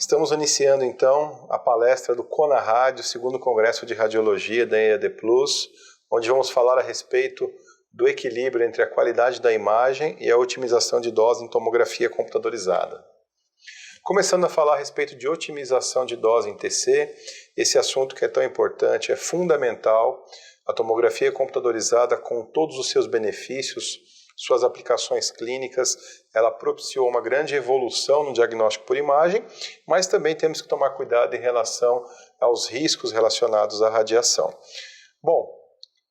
Estamos iniciando então a palestra do CONARádio, segundo Congresso de Radiologia da EAD Plus, onde vamos falar a respeito do equilíbrio entre a qualidade da imagem e a otimização de dose em tomografia computadorizada. Começando a falar a respeito de otimização de dose em TC, esse assunto que é tão importante, é fundamental. A tomografia computadorizada, com todos os seus benefícios, suas aplicações clínicas, ela propiciou uma grande evolução no diagnóstico por imagem, mas também temos que tomar cuidado em relação aos riscos relacionados à radiação. Bom,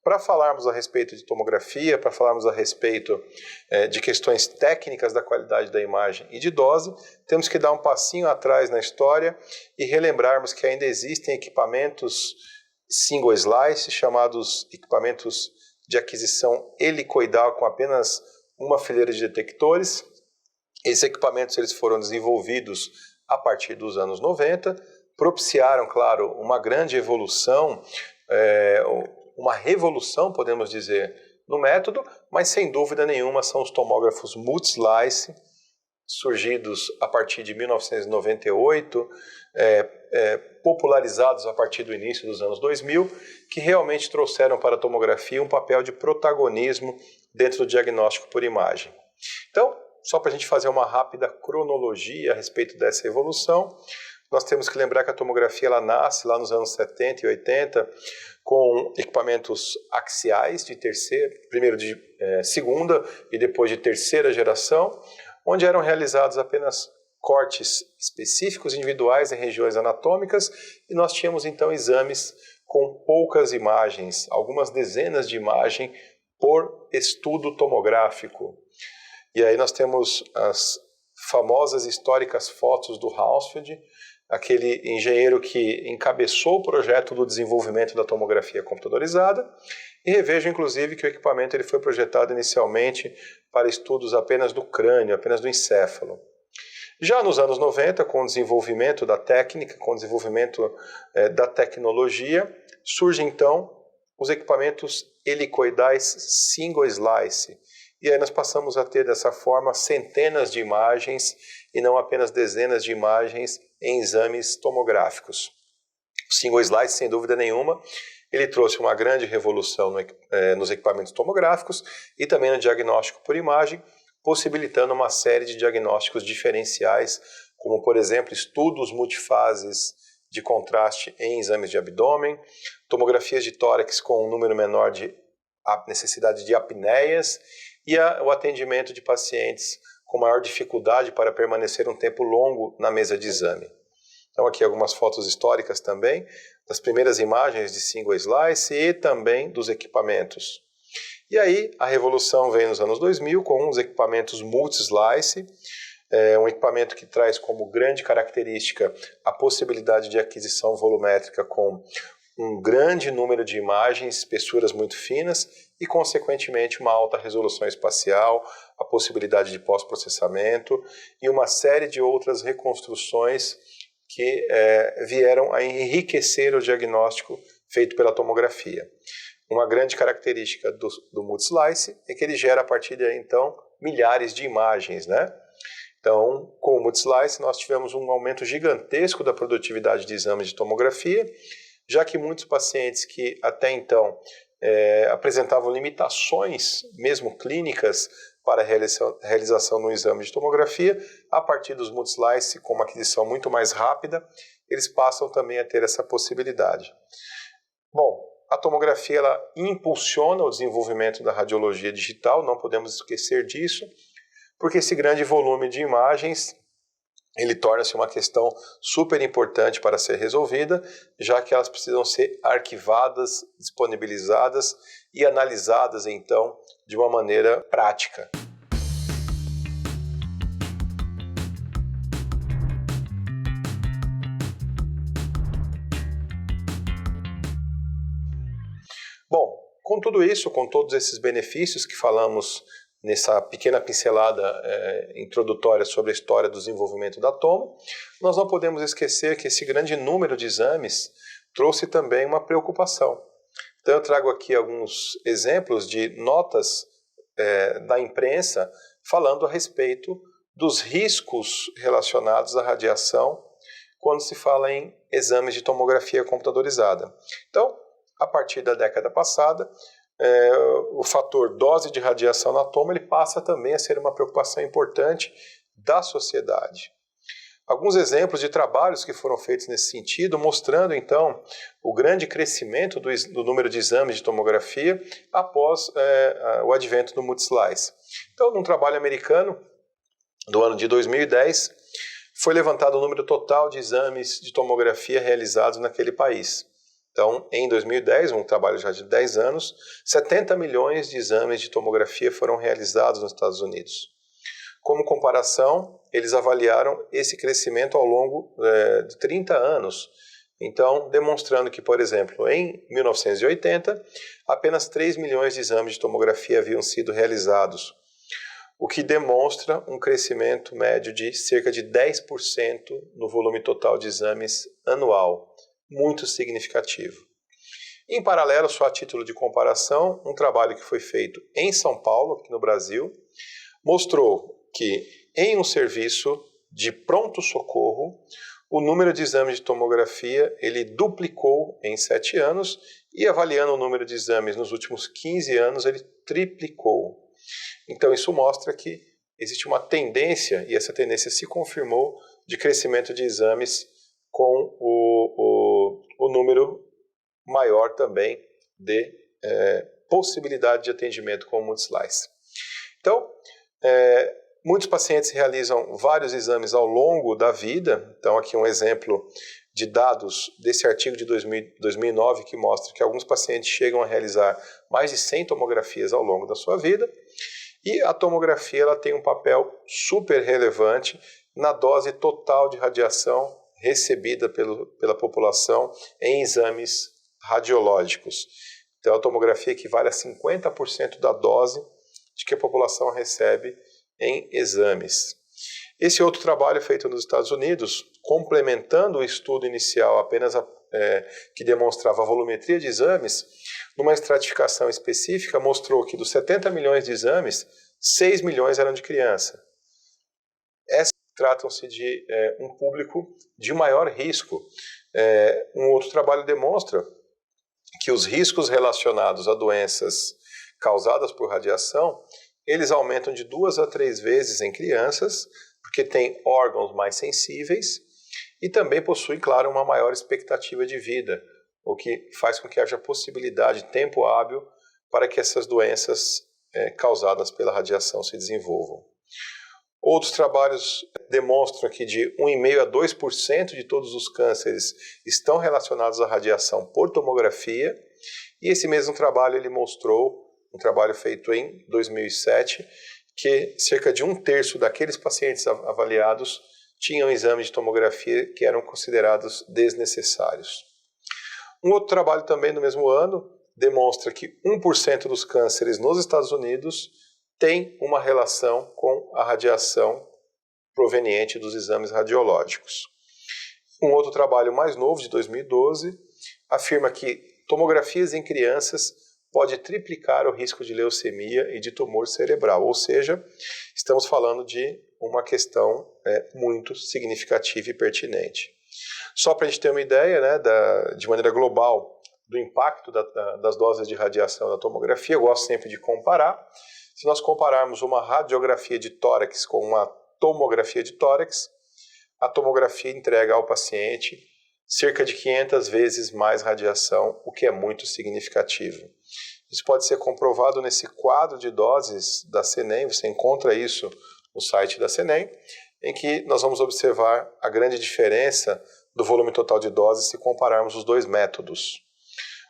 para falarmos a respeito de tomografia, para falarmos a respeito de questões técnicas da qualidade da imagem e de dose, temos que dar um passinho atrás na história e relembrarmos que ainda existem equipamentos single slice, chamados equipamentos de aquisição helicoidal com apenas uma fileira de detectores. Esses equipamentos eles foram desenvolvidos a partir dos anos 90, propiciaram, claro, uma grande evolução, uma revolução, podemos dizer, no método, mas sem dúvida nenhuma são os tomógrafos multi-slice, surgidos a partir de 1998, popularizados a partir do início dos anos 2000, que realmente trouxeram para a tomografia um papel de protagonismo dentro do diagnóstico por imagem. Então, só para a gente fazer uma rápida cronologia a respeito dessa evolução, nós temos que lembrar que a tomografia ela nasce lá nos anos 70 e 80 com equipamentos axiais de terceira, primeiro de segunda e depois de terceira geração, onde eram realizados apenas cortes específicos individuais em regiões anatômicas e nós tínhamos então exames com poucas imagens, algumas dezenas de imagens por estudo tomográfico. E aí nós temos as famosas históricas fotos do Hounsfield, aquele engenheiro que encabeçou o projeto do desenvolvimento da tomografia computadorizada, e revejo inclusive que o equipamento ele foi projetado inicialmente para estudos apenas do crânio, apenas do encéfalo. Já nos anos 90, com o desenvolvimento da técnica, com o desenvolvimento da tecnologia, surgem então os equipamentos helicoidais single slice. E aí nós passamos a ter dessa forma centenas de imagens e não apenas dezenas de imagens em exames tomográficos. O single slice, sem dúvida nenhuma, ele trouxe uma grande revolução nos equipamentos tomográficos e também no diagnóstico por imagem, possibilitando uma série de diagnósticos diferenciais, como, por exemplo, estudos multifases de contraste em exames de abdômen, tomografias de tórax com um número menor de necessidade de apneias e o atendimento de pacientes com maior dificuldade para permanecer um tempo longo na mesa de exame. Então aqui algumas fotos históricas também, das primeiras imagens de single slice e também dos equipamentos. E aí a revolução vem nos anos 2000 com os equipamentos multi-slice, um equipamento que traz como grande característica a possibilidade de aquisição volumétrica com um grande número de imagens, espessuras muito finas e, consequentemente, uma alta resolução espacial, a possibilidade de pós-processamento e uma série de outras reconstruções que vieram a enriquecer o diagnóstico feito pela tomografia. Uma grande característica do multi-slice é que ele gera a partir daí, então, milhares de imagens, né? Então, com o multi-slice, nós tivemos um aumento gigantesco da produtividade de exames de tomografia, já que muitos pacientes que até então apresentavam limitações, mesmo clínicas, para a realização no exame de tomografia, a partir dos multi-slice, com uma aquisição muito mais rápida, eles passam também a ter essa possibilidade. Bom, a tomografia ela impulsiona o desenvolvimento da radiologia digital, não podemos esquecer disso, porque esse grande volume de imagens ele torna-se uma questão super importante para ser resolvida, já que elas precisam ser arquivadas, disponibilizadas e analisadas, então, de uma maneira prática. Bom, com tudo isso, com todos esses benefícios que falamos nessa pequena pincelada introdutória sobre a história do desenvolvimento da tomo, nós não podemos esquecer que esse grande número de exames trouxe também uma preocupação. Então eu trago aqui alguns exemplos de notas da imprensa falando a respeito dos riscos relacionados à radiação quando se fala em exames de tomografia computadorizada. Então, a partir da década passada, o fator dose de radiação na toma ele passa também a ser uma preocupação importante da sociedade. Alguns exemplos de trabalhos que foram feitos nesse sentido, mostrando então o grande crescimento do número de exames de tomografia após o advento do multislice. Então, num trabalho americano do ano de 2010, foi levantado o número total de exames de tomografia realizados naquele país. Então, em 2010, um trabalho já de 10 anos, 70 milhões de exames de tomografia foram realizados nos Estados Unidos. Como comparação, eles avaliaram esse crescimento ao longo de 30 anos. Então, demonstrando que, por exemplo, em 1980, apenas 3 milhões de exames de tomografia haviam sido realizados, o que demonstra um crescimento médio de cerca de 10% no volume total de exames anual, muito significativo. Em paralelo, só a título de comparação, um trabalho que foi feito em São Paulo, aqui no Brasil, mostrou que em um serviço de pronto-socorro, o número de exames de tomografia ele duplicou em 7 anos e avaliando o número de exames nos últimos 15 anos, ele triplicou. Então isso mostra que existe uma tendência, e essa tendência se confirmou, de crescimento de exames com o número maior também de possibilidade de atendimento com o multislice. Então, muitos pacientes realizam vários exames ao longo da vida. Então, aqui um exemplo de dados desse artigo de 2009 que mostra que alguns pacientes chegam a realizar mais de 100 tomografias ao longo da sua vida. E a tomografia ela tem um papel super relevante na dose total de radiação recebida pela população em exames radiológicos. Então, a tomografia equivale a 50% da dose de que a população recebe em exames. Esse outro trabalho feito nos Estados Unidos, complementando o estudo inicial apenas que demonstrava a volumetria de exames, numa estratificação específica, mostrou que dos 70 milhões de exames, 6 milhões eram de criança. Tratam-se de um público de maior risco. Um outro trabalho demonstra que os riscos relacionados a doenças causadas por radiação, eles aumentam de 2 a 3 vezes em crianças, porque têm órgãos mais sensíveis e também possuem, claro, uma maior expectativa de vida, o que faz com que haja possibilidade, tempo hábil, para que essas doenças causadas pela radiação se desenvolvam. Outros trabalhos demonstram que de 1,5% a 2% de todos os cânceres estão relacionados à radiação por tomografia, e esse mesmo trabalho ele mostrou, um trabalho feito em 2007, que cerca de 1/3 daqueles pacientes avaliados tinham exames de tomografia que eram considerados desnecessários. Um outro trabalho também do mesmo ano demonstra que 1% dos cânceres nos Estados Unidos tem uma relação com a radiação proveniente dos exames radiológicos. Um outro trabalho mais novo, de 2012, afirma que tomografias em crianças pode triplicar o risco de leucemia e de tumor cerebral, ou seja, estamos falando de uma questão muito significativa e pertinente. Só para a gente ter uma ideia, de maneira global, do impacto das doses de radiação da tomografia, eu gosto sempre de comparar. Se nós compararmos uma radiografia de tórax com uma tomografia de tórax, a tomografia entrega ao paciente cerca de 500 vezes mais radiação, o que é muito significativo. Isso pode ser comprovado nesse quadro de doses da CENEM, você encontra isso no site da CENEM, em que nós vamos observar a grande diferença do volume total de doses se compararmos os dois métodos.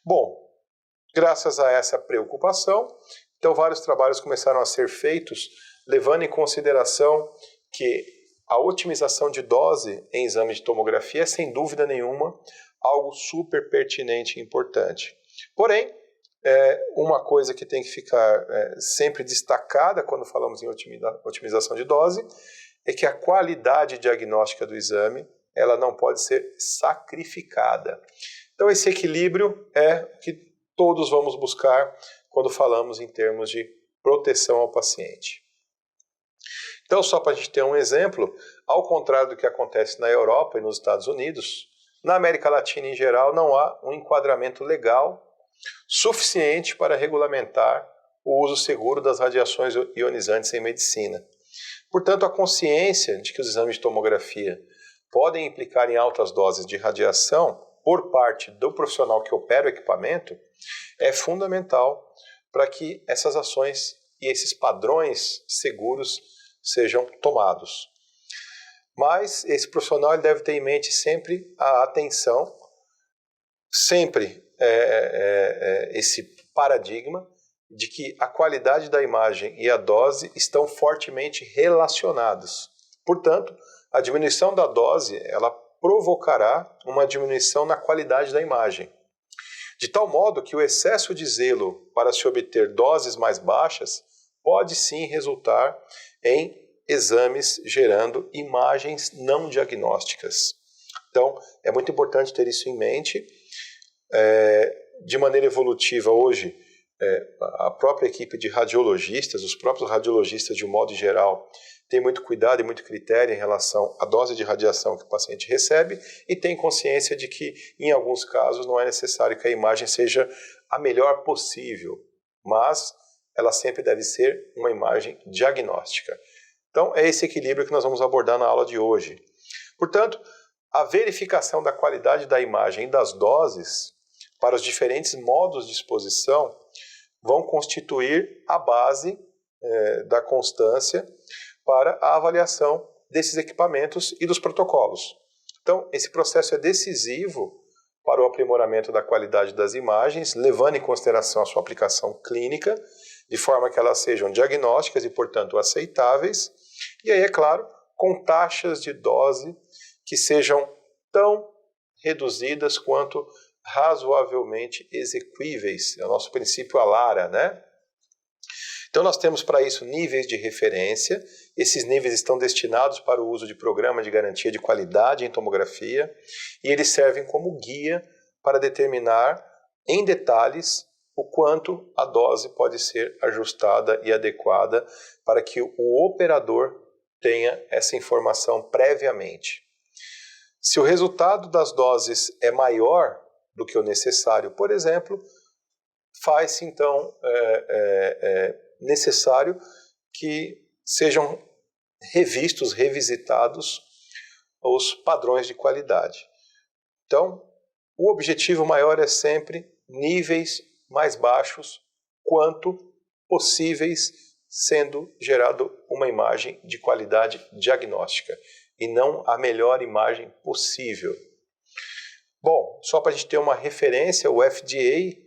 Bom, graças a essa preocupação, então vários trabalhos começaram a ser feitos, levando em consideração que a otimização de dose em exame de tomografia é, sem dúvida nenhuma, algo super pertinente e importante. Porém, uma coisa que tem que ficar sempre destacada quando falamos em otimização de dose é que a qualidade diagnóstica do exame ela não pode ser sacrificada. Então esse equilíbrio é o que todos vamos buscar quando falamos em termos de proteção ao paciente. Então, só para a gente ter um exemplo, ao contrário do que acontece na Europa e nos Estados Unidos, na América Latina em geral não há um enquadramento legal suficiente para regulamentar o uso seguro das radiações ionizantes em medicina. Portanto, a consciência de que os exames de tomografia podem implicar em altas doses de radiação por parte do profissional que opera o equipamento é fundamental para que essas ações e esses padrões seguros sejam tomados. Mas esse profissional ele deve ter em mente sempre a atenção, sempre esse paradigma de que a qualidade da imagem e a dose estão fortemente relacionados. Portanto, a diminuição da dose ela provocará uma diminuição na qualidade da imagem. De tal modo que o excesso de zelo para se obter doses mais baixas pode sim resultar em exames gerando imagens não diagnósticas. Então, é muito importante ter isso em mente. De maneira evolutiva hoje, a própria equipe de radiologistas, os próprios radiologistas de um modo geral, tem muito cuidado e muito critério em relação à dose de radiação que o paciente recebe e tem consciência de que, em alguns casos, não é necessário que a imagem seja a melhor possível, mas ela sempre deve ser uma imagem diagnóstica. Então, é esse equilíbrio que nós vamos abordar na aula de hoje. Portanto, a verificação da qualidade da imagem e das doses para os diferentes modos de exposição vão constituir a base da constância para a avaliação desses equipamentos e dos protocolos. Então, esse processo é decisivo para o aprimoramento da qualidade das imagens, levando em consideração a sua aplicação clínica, de forma que elas sejam diagnósticas e, portanto, aceitáveis, e aí, é claro, com taxas de dose que sejam tão reduzidas quanto razoavelmente exequíveis. É o nosso princípio ALARA, né? Então nós temos para isso níveis de referência. Esses níveis estão destinados para o uso de programa de garantia de qualidade em tomografia e eles servem como guia para determinar em detalhes o quanto a dose pode ser ajustada e adequada para que o operador tenha essa informação previamente. Se o resultado das doses é maior do que o necessário, por exemplo, faz-se então necessário que sejam revistos, revisitados os padrões de qualidade. Então, o objetivo maior é sempre níveis mais baixos quanto possíveis, sendo gerado uma imagem de qualidade diagnóstica e não a melhor imagem possível. Bom, só para a gente ter uma referência, o FDA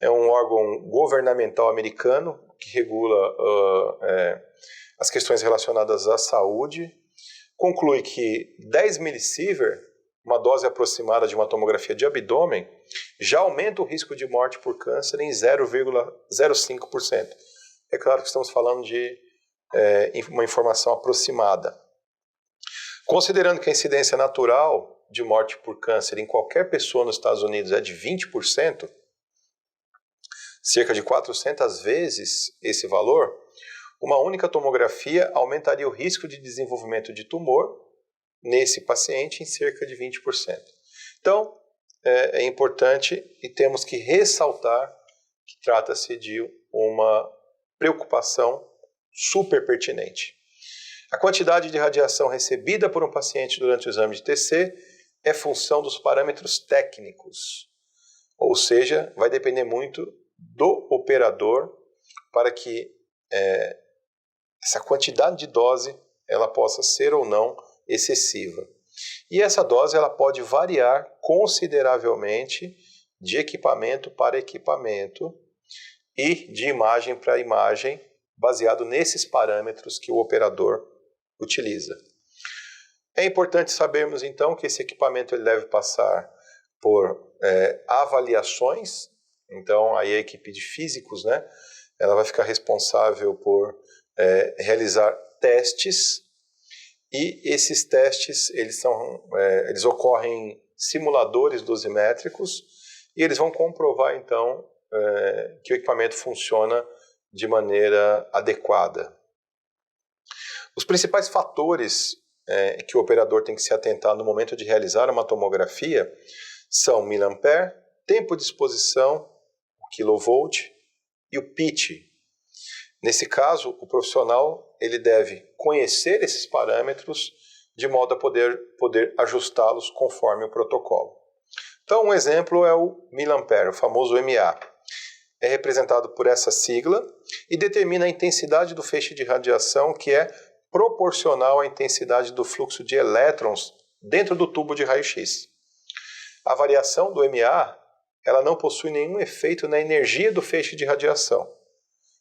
é um órgão governamental americano que regula as questões relacionadas à saúde, conclui que 10 milisievert, uma dose aproximada de uma tomografia de abdômen, já aumenta o risco de morte por câncer em 0,05%. É claro que estamos falando de uma informação aproximada. Considerando que a incidência natural de morte por câncer em qualquer pessoa nos Estados Unidos é de 20%, cerca de 400 vezes esse valor, uma única tomografia aumentaria o risco de desenvolvimento de tumor nesse paciente em cerca de 20%. Então, é importante e temos que ressaltar que trata-se de uma preocupação super pertinente. A quantidade de radiação recebida por um paciente durante o exame de TC é função dos parâmetros técnicos, ou seja, vai depender muito do operador para que essa quantidade de dose ela possa ser ou não excessiva. E essa dose ela pode variar consideravelmente de equipamento para equipamento e de imagem para imagem, baseado nesses parâmetros que o operador utiliza. É importante sabermos então que esse equipamento ele deve passar por avaliações. Então aí a equipe de físicos, né, ela vai ficar responsável por realizar testes, e esses testes eles ocorrem em simuladores dosimétricos e eles vão comprovar então que o equipamento funciona de maneira adequada. Os principais fatores que o operador tem que se atentar no momento de realizar uma tomografia são miliampere, tempo de exposição, o kilovolt e o pitch. Nesse caso, o profissional ele deve conhecer esses parâmetros de modo a poder ajustá-los conforme o protocolo. Então, um exemplo é o miliampere, o famoso MA. É representado por essa sigla e determina a intensidade do feixe de radiação que é proporcional à intensidade do fluxo de elétrons dentro do tubo de raio-x. A variação do MA ela não possui nenhum efeito na energia do feixe de radiação.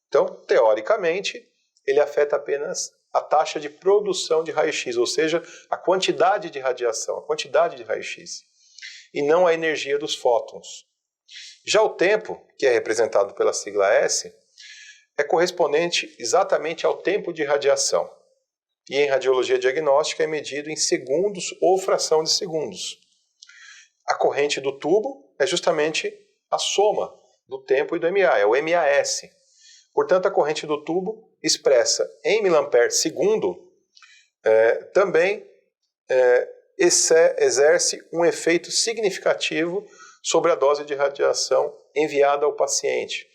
Então, teoricamente, ele afeta apenas a taxa de produção de raio-x, ou seja, a quantidade de radiação, a quantidade de raio-x, e não a energia dos fótons. Já o tempo, que é representado pela sigla S, é correspondente exatamente ao tempo de radiação. E em radiologia diagnóstica é medido em segundos ou fração de segundos. A corrente do tubo é justamente a soma do tempo e do MA, é o MAS. Portanto, a corrente do tubo expressa em miliampere segundo também exerce um efeito significativo sobre a dose de radiação enviada ao paciente.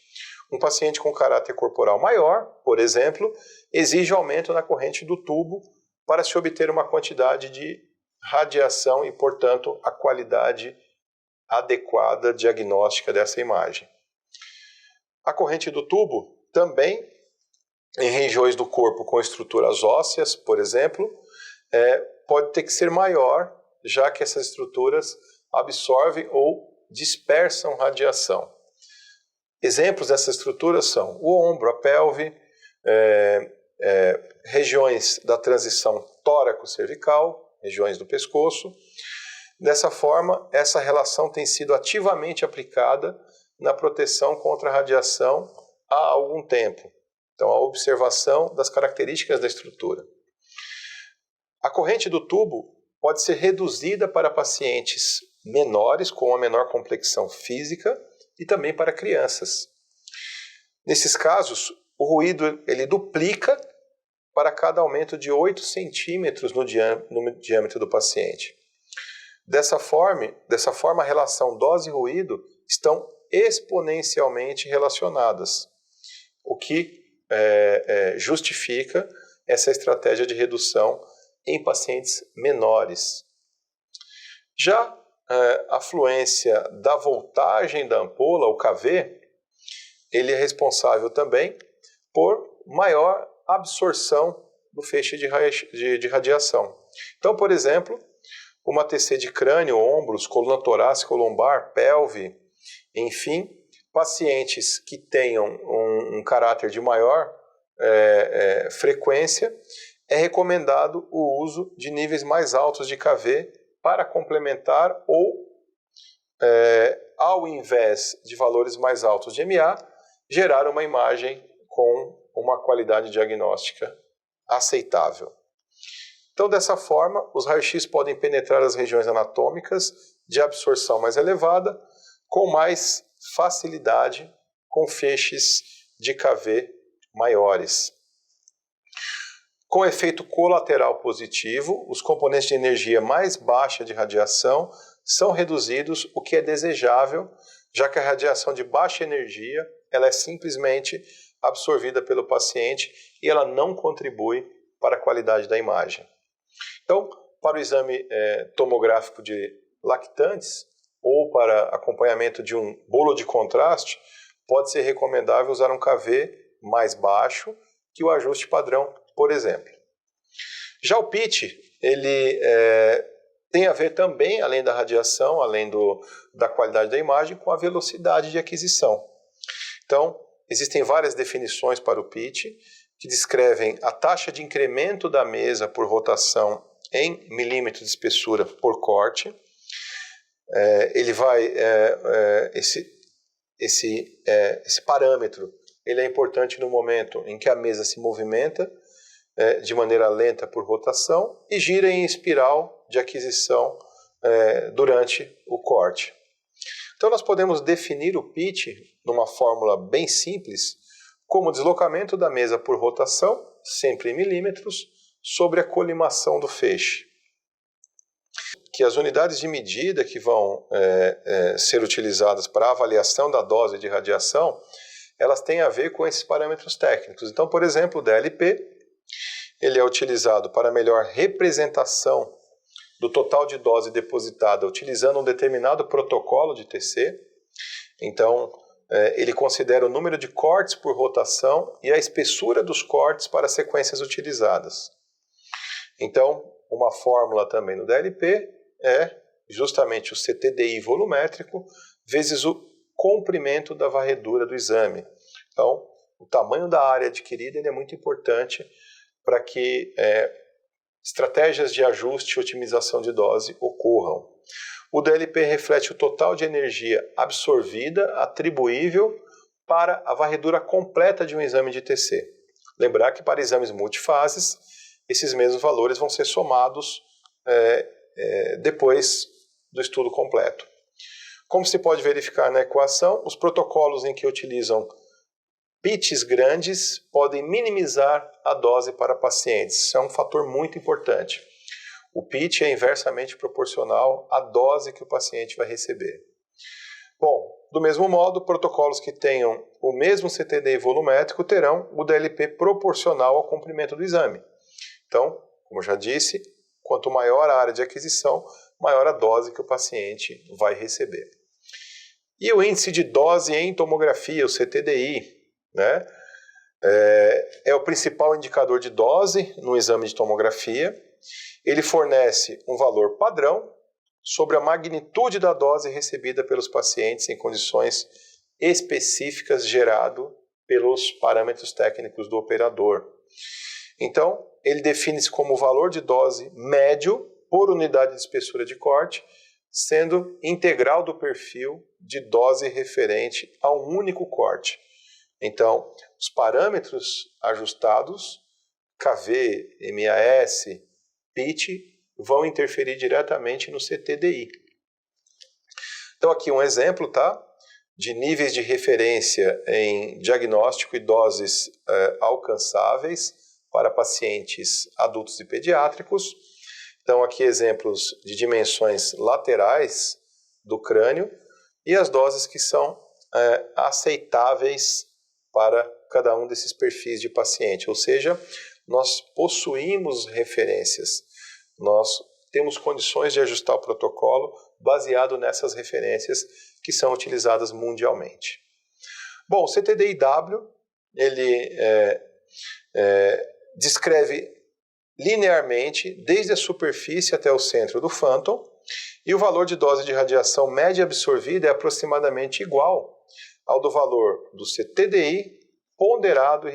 Um paciente com caráter corporal maior, por exemplo, exige aumento na corrente do tubo para se obter uma quantidade de radiação e, portanto, a qualidade adequada diagnóstica dessa imagem. A corrente do tubo também, em regiões do corpo com estruturas ósseas, por exemplo, pode ter que ser maior, já que essas estruturas absorvem ou dispersam radiação. Exemplos dessas estruturas são o ombro, a pelve, regiões da transição tóraco-cervical, regiões do pescoço. Dessa forma, essa relação tem sido ativamente aplicada na proteção contra a radiação há algum tempo. Então, a observação das características da estrutura. A corrente do tubo pode ser reduzida para pacientes menores, com uma menor complexão física, e também para crianças. Nesses casos, o ruído ele duplica para cada aumento de 8 centímetros no diâmetro do paciente. Dessa forma, a relação dose-ruído estão exponencialmente relacionadas, o que justifica essa estratégia de redução em pacientes menores. Já a fluência da voltagem da ampola, o KV, ele é responsável também por maior absorção do feixe de radiação. Então, por exemplo, uma TC de crânio, ombros, coluna torácica, lombar, pelve, enfim, pacientes que tenham um caráter de maior frequência, é recomendado o uso de níveis mais altos de KV para complementar ou, ao invés de valores mais altos de MA, gerar uma imagem com uma qualidade diagnóstica aceitável. Então, dessa forma, os raios-x podem penetrar as regiões anatômicas de absorção mais elevada com mais facilidade, com feixes de KV maiores. Com efeito colateral positivo, os componentes de energia mais baixa de radiação são reduzidos, o que é desejável, já que a radiação de baixa energia ela é simplesmente absorvida pelo paciente e ela não contribui para a qualidade da imagem. Então, para o exame tomográfico de lactantes ou para acompanhamento de um bolo de contraste, pode ser recomendável usar um KV mais baixo que o ajuste padrão, por exemplo. Já o pitch, ele tem a ver também, além da radiação, além da qualidade da imagem, com a velocidade de aquisição. Então, existem várias definições para o pitch, que descrevem a taxa de incremento da mesa por rotação em milímetros de espessura por corte. Esse parâmetro ele é importante no momento em que a mesa se movimenta de maneira lenta por rotação e gira em espiral de aquisição durante o corte. Então nós podemos definir o pitch numa fórmula bem simples como deslocamento da mesa por rotação, sempre em milímetros, sobre a colimação do feixe. Que as unidades de medida que vão ser utilizadas para a avaliação da dose de radiação, elas têm a ver com esses parâmetros técnicos. Então, por exemplo, o DLP, ele é utilizado para melhor representação do total de dose depositada utilizando um determinado protocolo de TC. Então, ele considera o número de cortes por rotação e a espessura dos cortes para as sequências utilizadas. Então, uma fórmula também no DLP é justamente o CTDI volumétrico vezes o comprimento da varredura do exame. Então, o tamanho da área adquirida ele é muito importante para que estratégias de ajuste e otimização de dose ocorram. O DLP reflete o total de energia absorvida, atribuível para a varredura completa de um exame de TC. Lembrar que para exames multifases, esses mesmos valores vão ser somados depois do estudo completo. Como se pode verificar na equação, os protocolos em que utilizam pitches grandes podem minimizar a dose para pacientes. Isso é um fator muito importante. O pitch é inversamente proporcional à dose que o paciente vai receber. Bom, do mesmo modo, protocolos que tenham o mesmo CTDI volumétrico terão o DLP proporcional ao comprimento do exame. Então, como já disse, quanto maior a área de aquisição, maior a dose que o paciente vai receber. E o índice de dose em tomografia, o CTDI, né? É o principal indicador de dose no exame de tomografia. Ele fornece um valor padrão sobre a magnitude da dose recebida pelos pacientes em condições específicas gerado pelos parâmetros técnicos do operador. Então, ele define-se como o valor de dose médio por unidade de espessura de corte, sendo integral do perfil de dose referente a um único corte. Então, os parâmetros ajustados, KV, MAS, pitch, vão interferir diretamente no CTDI. Então, aqui um exemplo, tá? De níveis de referência em diagnóstico e doses alcançáveis para pacientes adultos e pediátricos. Então, aqui exemplos de dimensões laterais do crânio e as doses que são aceitáveis para cada um desses perfis de paciente. Ou seja, nós possuímos referências, nós temos condições de ajustar o protocolo baseado nessas referências que são utilizadas mundialmente. Bom, o CTDI-W, ele descreve linearmente desde a superfície até o centro do Phantom e o valor de dose de radiação média absorvida é aproximadamente igual ao do valor do CTDI ponderado e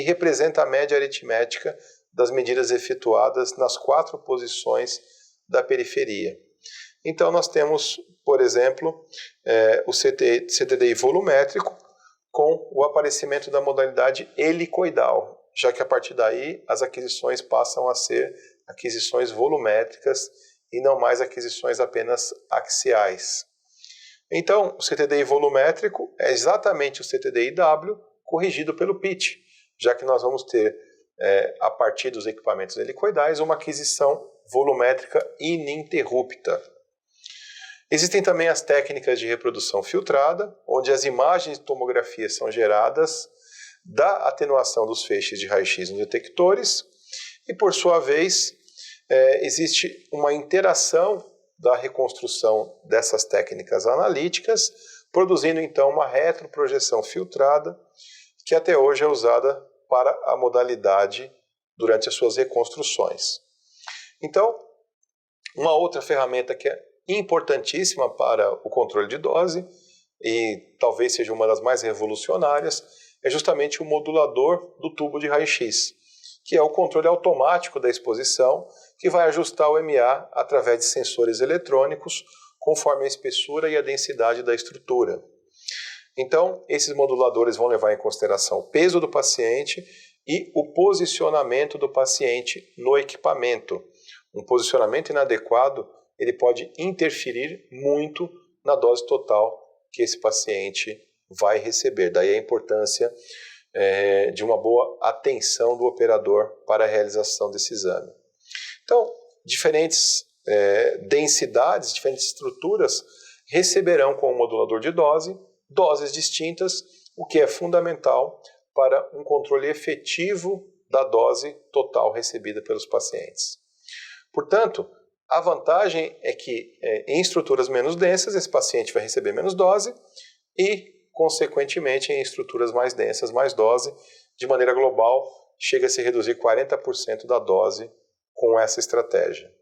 representa a média aritmética das medidas efetuadas nas 4 posições da periferia. Então nós temos, por exemplo, o CTDI volumétrico com o aparecimento da modalidade helicoidal, já que a partir daí as aquisições passam a ser aquisições volumétricas e não mais aquisições apenas axiais. Então, o CTDI volumétrico é exatamente o CTDI-W corrigido pelo pitch, já que nós vamos ter, a partir dos equipamentos helicoidais, uma aquisição volumétrica ininterrupta. Existem também as técnicas de reprodução filtrada, onde as imagens de tomografia são geradas da atenuação dos feixes de raio-x nos detectores e, por sua vez, existe uma interação da reconstrução dessas técnicas analíticas, produzindo então uma retroprojeção filtrada, que até hoje é usada para a modalidade durante as suas reconstruções. Então, uma outra ferramenta que é importantíssima para o controle de dose, e talvez seja uma das mais revolucionárias, é justamente o modulador do tubo de raio-x, que é o controle automático da exposição, que vai ajustar o MA através de sensores eletrônicos, conforme a espessura e a densidade da estrutura. Então, esses moduladores vão levar em consideração o peso do paciente e o posicionamento do paciente no equipamento. Um posicionamento inadequado, ele pode interferir muito na dose total que esse paciente vai receber. Daí a importância de uma boa atenção do operador para a realização desse exame. Então, diferentes densidades, diferentes estruturas receberão com o modulador de dose doses distintas, o que é fundamental para um controle efetivo da dose total recebida pelos pacientes. Portanto, a vantagem é que em estruturas menos densas esse paciente vai receber menos dose e, consequentemente, em estruturas mais densas, mais dose. De maneira global, chega a se reduzir 40% da dose com essa estratégia.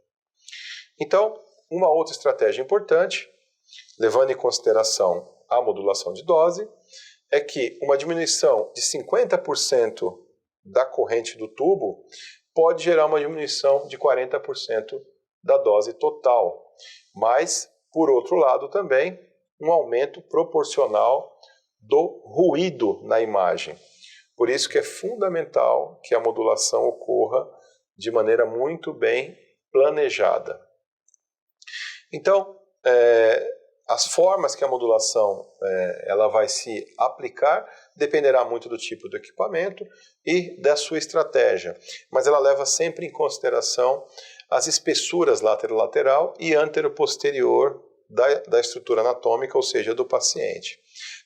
Então, uma outra estratégia importante, levando em consideração a modulação de dose, é que uma diminuição de 50% da corrente do tubo pode gerar uma diminuição de 40% da dose total, mas, por outro lado também, um aumento proporcional do ruído na imagem. Por isso que é fundamental que a modulação ocorra de maneira muito bem planejada. Então, as formas que a modulação ela vai se aplicar dependerá muito do tipo do equipamento e da sua estratégia, mas ela leva sempre em consideração as espessuras lateral-lateral e antero-posterior da estrutura anatômica, ou seja, do paciente.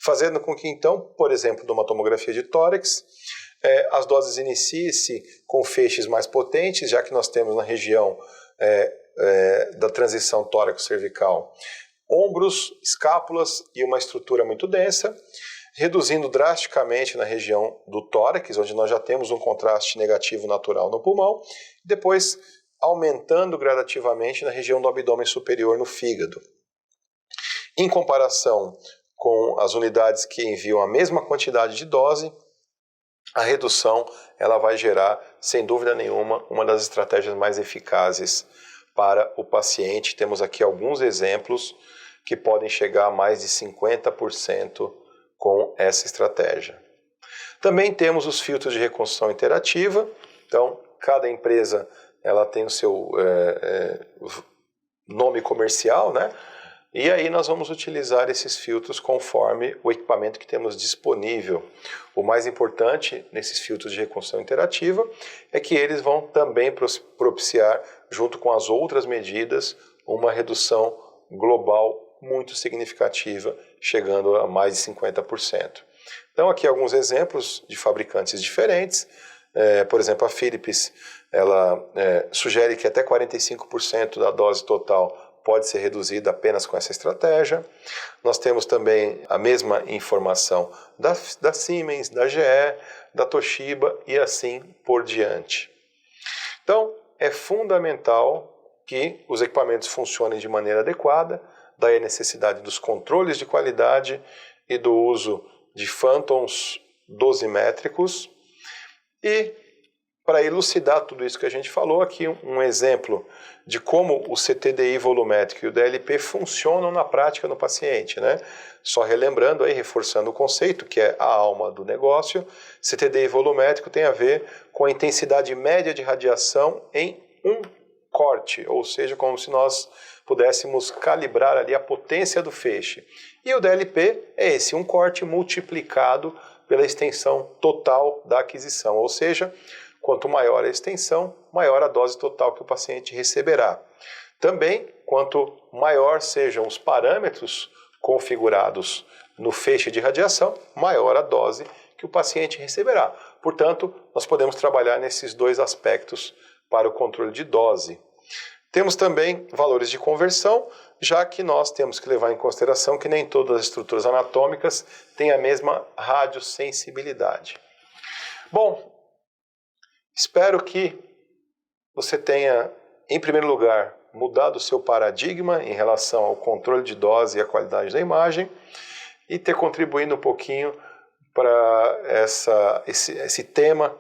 Fazendo com que, então, por exemplo, numa tomografia de tórax, as doses iniciem-se com feixes mais potentes, já que nós temos na região da transição tórax-cervical ombros, escápulas e uma estrutura muito densa, reduzindo drasticamente na região do tórax, onde nós já temos um contraste negativo natural no pulmão, depois aumentando gradativamente na região do abdômen superior no fígado. Em comparação com as unidades que enviam a mesma quantidade de dose, a redução ela vai gerar, sem dúvida nenhuma, uma das estratégias mais eficazes para o paciente. Temos aqui alguns exemplos que podem chegar a mais de 50% com essa estratégia. Também temos os filtros de reconstrução interativa. Então, cada empresa ela tem o seu nome comercial, né? E aí nós vamos utilizar esses filtros conforme o equipamento que temos disponível. O mais importante nesses filtros de reconstrução interativa é que eles vão também propiciar, junto com as outras medidas, uma redução global muito significativa, chegando a mais de 50%. Então aqui alguns exemplos de fabricantes diferentes. Por exemplo, a Philips ela sugere que até 45% da dose total pode ser reduzida apenas com essa estratégia. Nós temos também a mesma informação da Siemens, da GE, da Toshiba e assim por diante. Então, é fundamental que os equipamentos funcionem de maneira adequada, daí a necessidade dos controles de qualidade e do uso de phantoms dosimétricos. E, para elucidar tudo isso que a gente falou, aqui um exemplo de como o CTDI volumétrico e o DLP funcionam na prática no paciente, né? Só relembrando aí, reforçando o conceito, que é a alma do negócio, CTDI volumétrico tem a ver com a intensidade média de radiação em um corte, ou seja, como se nós pudéssemos calibrar ali a potência do feixe. E o DLP é esse, um corte multiplicado pela extensão total da aquisição, ou seja, quanto maior a extensão, maior a dose total que o paciente receberá. Também, quanto maior sejam os parâmetros configurados no feixe de radiação, maior a dose que o paciente receberá. Portanto, nós podemos trabalhar nesses dois aspectos para o controle de dose. Temos também valores de conversão, já que nós temos que levar em consideração que nem todas as estruturas anatômicas têm a mesma radiosensibilidade. Bom, espero que você tenha, em primeiro lugar, mudado o seu paradigma em relação ao controle de dose e a qualidade da imagem e ter contribuído um pouquinho para esse tema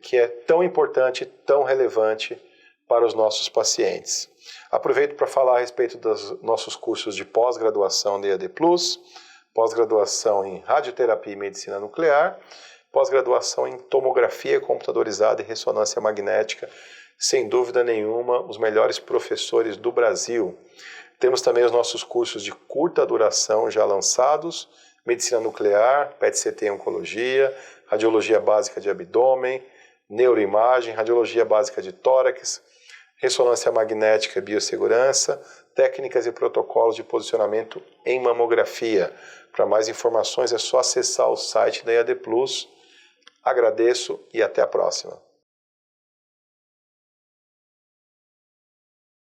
que é tão importante, tão relevante para os nossos pacientes. Aproveito para falar a respeito dos nossos cursos de pós-graduação de EAD+, pós-graduação em radioterapia e medicina nuclear, pós-graduação em tomografia computadorizada e ressonância magnética, sem dúvida nenhuma, os melhores professores do Brasil. Temos também os nossos cursos de curta duração já lançados, medicina nuclear, PET-CT em oncologia, radiologia básica de abdômen, neuroimagem, radiologia básica de tórax, ressonância magnética e biossegurança, técnicas e protocolos de posicionamento em mamografia. Para mais informações é só acessar o site da EAD Plus. Agradeço e até a próxima.